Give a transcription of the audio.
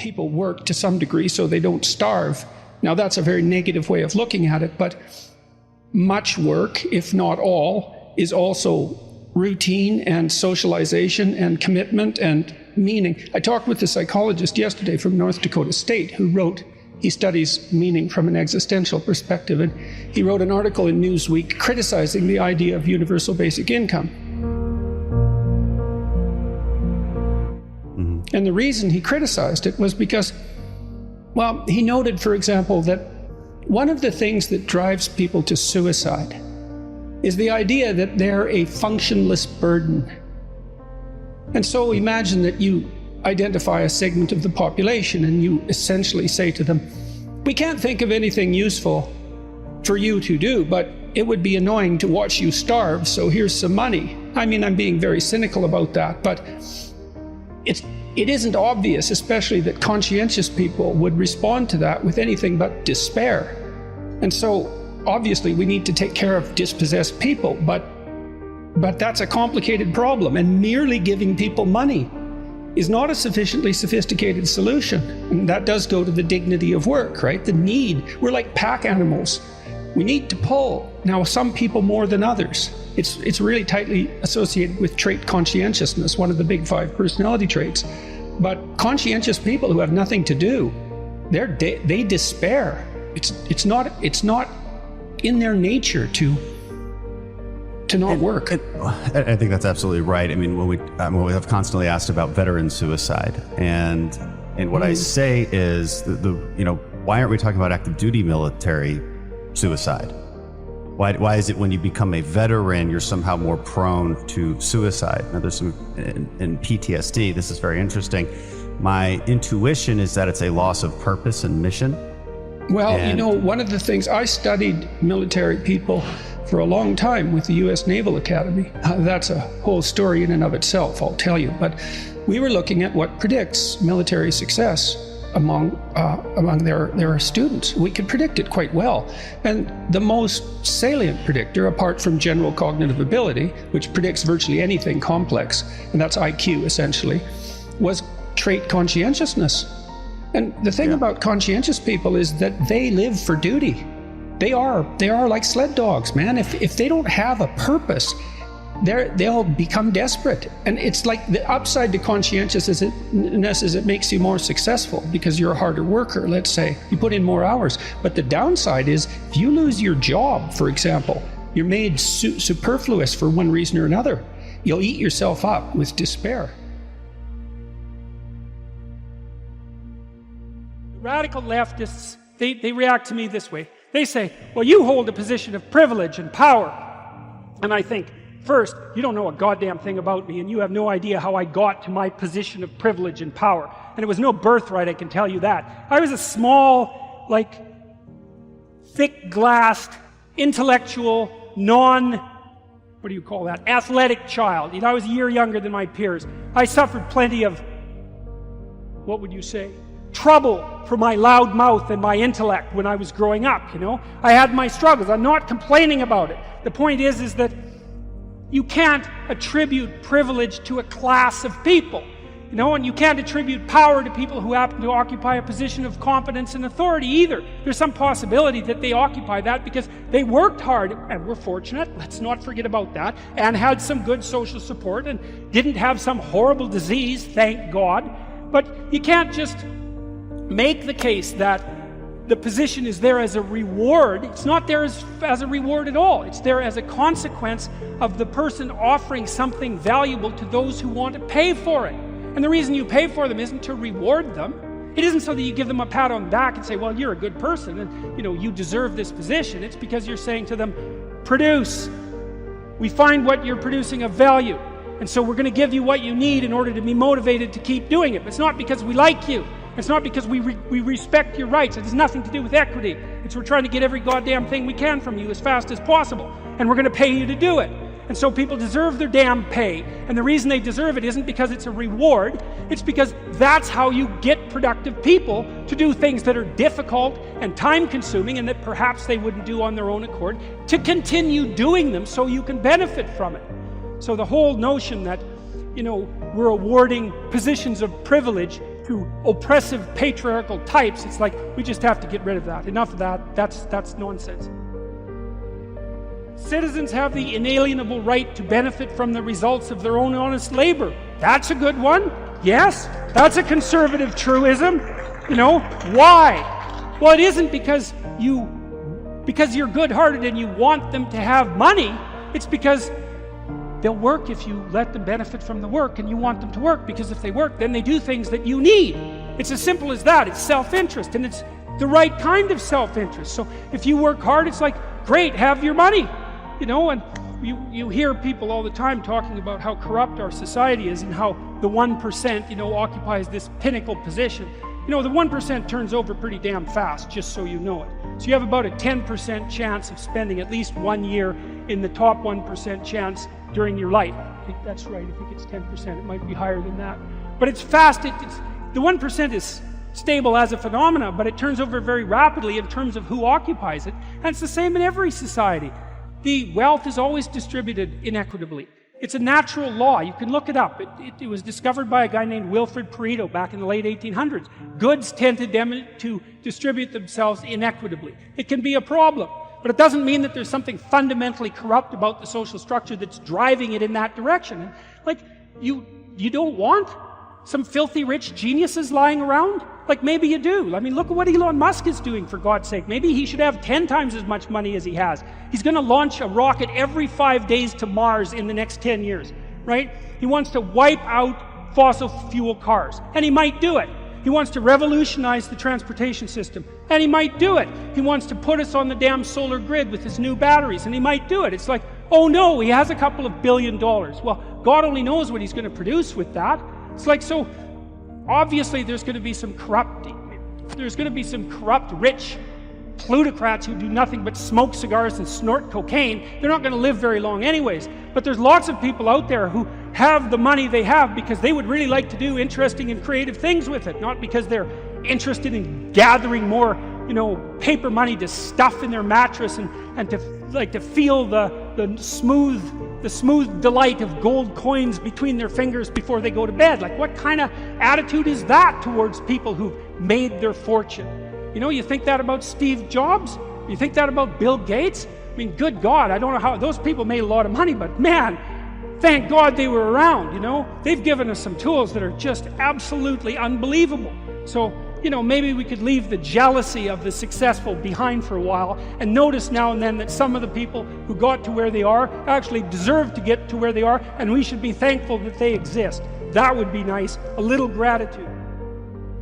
people work to some degree so they don't starve. Now that's a very negative way of looking at it, but much work, if not all, is also routine and socialization and commitment and meaning. I talked with a psychologist yesterday from North Dakota State he studies meaning from an existential perspective, and he wrote an article in Newsweek criticizing the idea of universal basic income. Mm-hmm. And the reason he criticized it was because, well, he noted, for example, that one of the things that drives people to suicide is the idea that they're a functionless burden. And so imagine that you identify a segment of the population and you essentially say to them, we can't think of anything useful for you to do, but it would be annoying to watch you starve, so here's some money. I mean, I'm being very cynical about that, but it isn't obvious, especially that conscientious people would respond to that with anything but despair. And so obviously we need to take care of dispossessed people, but that's a complicated problem, and merely giving people money is not a sufficiently sophisticated solution. And that does go to the dignity of work, right? The need. We're like pack animals. We need to pull. Now, some people more than others. It's really tightly associated with trait conscientiousness, one of the big 5 personality traits. But conscientious people who have nothing to do, they despair. It's not in their nature to not work. I think that's absolutely right. I mean, when we have constantly asked about veteran suicide, and what I say is why aren't we talking about active duty military suicide? Why is it when you become a veteran you're somehow more prone to suicide? Now, there's some in PTSD. This is very interesting. My intuition is that it's a loss of purpose and mission. Well, one of the things, I studied military people for a long time with the U.S. Naval Academy. That's a whole story in and of itself, I'll tell you. But we were looking at what predicts military success among their students. We could predict it quite well. And the most salient predictor, apart from general cognitive ability, which predicts virtually anything complex, and that's IQ essentially, was trait conscientiousness. And the thing about conscientious people is that they live for duty. They are like sled dogs, man. If they don't have a purpose, they'll become desperate. And it's like the upside to conscientiousness is it makes you more successful because you're a harder worker, let's say. You put in more hours. But the downside is if you lose your job, for example, you're made superfluous for one reason or another, you'll eat yourself up with despair. Radical leftists, they react to me this way. They say, well, you hold a position of privilege and power. And I think, first, you don't know a goddamn thing about me, and you have no idea how I got to my position of privilege and power. And it was no birthright, I can tell you that. I was a small, thick-glassed, intellectual, athletic child. I was a year younger than my peers. I suffered plenty of, what would you say, trouble for my loud mouth and my intellect when I was growing up, I had my struggles. I'm not complaining about it. The point is that you can't attribute privilege to a class of people, and you can't attribute power to people who happen to occupy a position of competence and authority either. There's some possibility that they occupy that because they worked hard and were fortunate, let's not forget about that, and had some good social support and didn't have some horrible disease, thank God. But you can't just make the case that the position is there as a reward. It's not there as a reward at all. It's there as a consequence of the person offering something valuable to those who want to pay for it. And the reason you pay for them isn't to reward them. It isn't so that you give them a pat on the back and say, well, you're a good person and you deserve this position. It's because you're saying to them, produce. We find what you're producing of value. And so we're going to give you what you need in order to be motivated to keep doing it. It's not because we like you. It's not because we respect your rights. It has nothing to do with equity. It's we're trying to get every goddamn thing we can from you as fast as possible. And we're going to pay you to do it. And so people deserve their damn pay. And the reason they deserve it isn't because it's a reward. It's because that's how you get productive people to do things that are difficult and time-consuming and that perhaps they wouldn't do on their own accord, to continue doing them so you can benefit from it. So the whole notion that, we're awarding positions of privilege to oppressive patriarchal types. It's like, we just have to get rid of that. Enough of that. That's nonsense. Citizens have the inalienable right to benefit from the results of their own honest labor. That's a good one. Yes, that's a conservative truism. You know, why? Well, it isn't because you're good-hearted and you want them to have money. It's because they'll work if you let them benefit from the work, and you want them to work because if they work, then they do things that you need. It's as simple as that. It's self-interest, and it's the right kind of self-interest. So if you work hard, it's like, great, have your money. You know, and you hear people all the time talking about how corrupt our society is and how the 1%, you know, occupies this pinnacle position. You know, the 1% turns over pretty damn fast, just so you know it. So you have about a 10% chance of spending at least 1 year in the top 1% chance during your life. I think that's right. I think it's 10%. It might be higher than that. But it's fast. The 1% is stable as a phenomena, but it turns over very rapidly in terms of who occupies it. And it's the same in every society. The wealth is always distributed inequitably. It's a natural law. You can look it up. It was discovered by a guy named Wilfred Pareto back in the late 1800s. Goods tend to distribute themselves inequitably. It can be a problem, but it doesn't mean that there's something fundamentally corrupt about the social structure that's driving it in that direction. And like, you don't want some filthy rich geniuses lying around? Like, maybe you do. I mean, look at what Elon Musk is doing, for God's sake. Maybe he should have 10 times as much money as he has. He's going to launch a rocket every 5 days to Mars in the next 10 years, right? He wants to wipe out fossil fuel cars, and he might do it. He wants to revolutionize the transportation system, and he might do it. He wants to put us on the damn solar grid with his new batteries, and he might do it. It's like, oh no, he has a couple of $1 billion. Well, God only knows what he's going to produce with that. It's like, so obviously there's going to be some corrupt rich plutocrats who do nothing but smoke cigars and snort cocaine. They're not going to live very long anyways. But there's lots of people out there who have the money they have because they would really like to do interesting and creative things with it, not because they're interested in gathering more, you know, paper money to stuff in their mattress and to feel the smooth delight of gold coins between their fingers before they go to bed. Like, what kind of attitude is that towards people who've made their fortune? You know, you think that about Steve Jobs? You think that about Bill Gates? I mean, good God, I don't know how those people made a lot of money, but man, thank God they were around, you know? They've given us some tools that are just absolutely unbelievable. So, you know, maybe we could leave the jealousy of the successful behind for a while and notice now and then that some of the people who got to where they are actually deserve to get to where they are, and we should be thankful that they exist. That would be nice. A little gratitude.